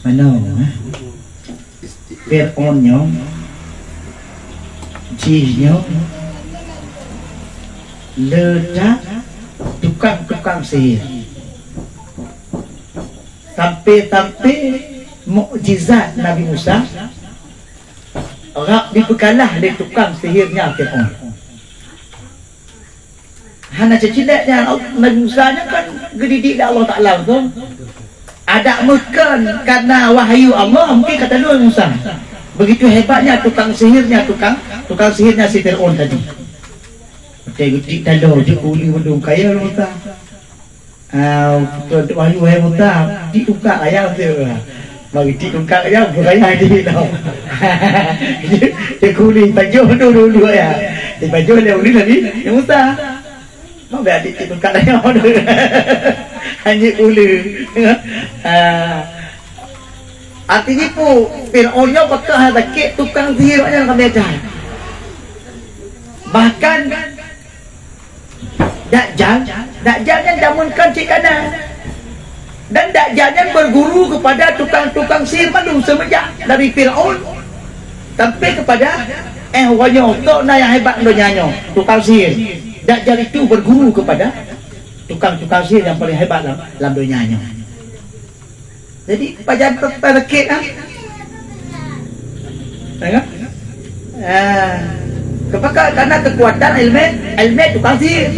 Mana Fir'aunnya, jinnya ledak tukang-tukang sihir. Sampai mukjizat Nabi Musa orang dibekalah oleh tukang sihirnya Fir'aun. Hana cecileknya Nabi Musa nya kan gedidik Allah Ta'ala tu. Ada mungkin karena wahyu Allah, mungkin kata Nabi Musa. Begitu hebatnya tukang sihirnya si Fir'aun tadi. Gedidik talo je kuli undung kaya Musa. Wahyu Musa dibuka ayam tu. Bagi dibuka ayam beraya di tau. Dia kuli baju dulu ya. Di baju dia uli tadi Musa. Mau berada di tukar ayam tu. Hanya uli. Artinya pun Fir'aunnya bakal sakit tukang sihirnya kami ajar. Bahkan Dajjalnya jamunkan cik kanan. Dan Dajjalnya berguru kepada tukang-tukang sihir malu semenjak dari Fir'aun sampai kepada wanyo tok na yang hebat donyanya tukang sihir. Dajjal itu berguru kepada tukang-tukang sihir yang paling hebat dalam dunianya. Jadi pajan terkait tengok karena kekuatan ilmu tukang sihir.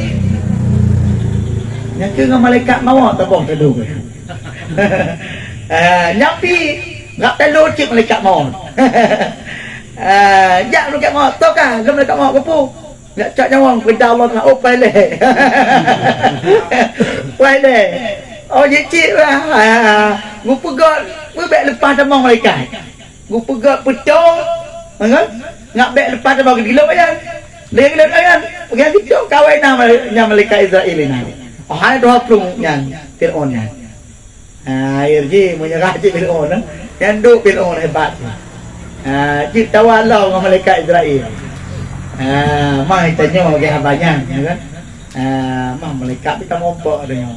Yang ke malaikat maut tabung teduh. Nyapi ngap telo cik malaikat maut. Jak malaikat maut tu kan, malaikat maut kepu. Nak cak nyawang perintah Allah nak opai le. Opai le. Oh cik lah. Gu pegot, bek lepas tamang malaikat. Gu pegot petong. Ngak bek lepas tamang gila ayan. Dia gila ayan. Pergi gitu kawin nama malaikat Israel ini. Oh, hai doa prung yang Fir'aun yang. Air je menyerah je Fir'aun. Yang duk Fir'aun hebat. Cik tawalau dengan malaikat Israel. Mah tanya bagi abangnya, kan? Mah malaikat kita ngompok dengan.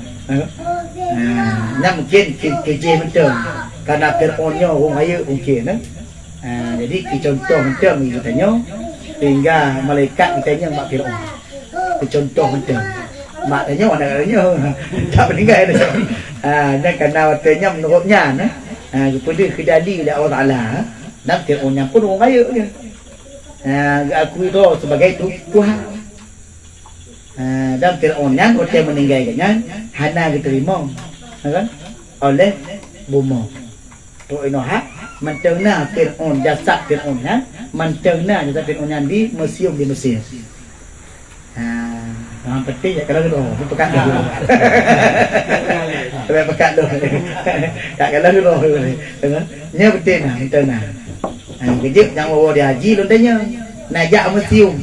Yang mungkin kerja betul. Karena Fir'aunnya orang kaya mungkin. Jadi contoh macam kita tanya, hingga malaikat kita mak Fir'aun. Contoh macam. Maknanya orang-orangnya tak meninggal dah. Dan karena waktunya menurutnya kepada kedali oleh Allah Ta'ala dan Fir'aunnya pun orang kaya je. Aku itu sebagai Tuhan. Dan Fir'aunnya waktu meninggalkannya hana diterima kan oleh bumi. Tu inoha mencerna Fir'aun jasad Fir'aunnya mencerna jasad Fir'aunnya di museum di Mesir. Yang penting ya kalau dulu pekat dulu. Pekat dulu. Tak kalau dulu. Nya penting nah kita nah. Kejip yang bawa dia haji lontanya. Najak museum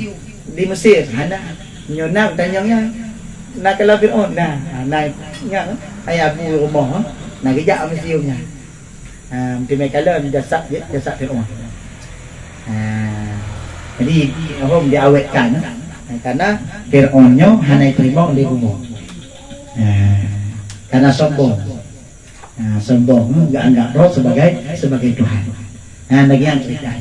di Mesir. Hana nyonam tanyanya. Nak kalau Fir'aun nah. Naiknya ayah abu rumah. Nak kejap museumnya. Mesti mereka kalau jasad Fir'aun. Jadi orang dia awetkan karena Fir'aunnya hanya terima oleh umum. Karena sombong. Sombong enggak anggap roh sebagai Tuhan. Lagi yang cerita.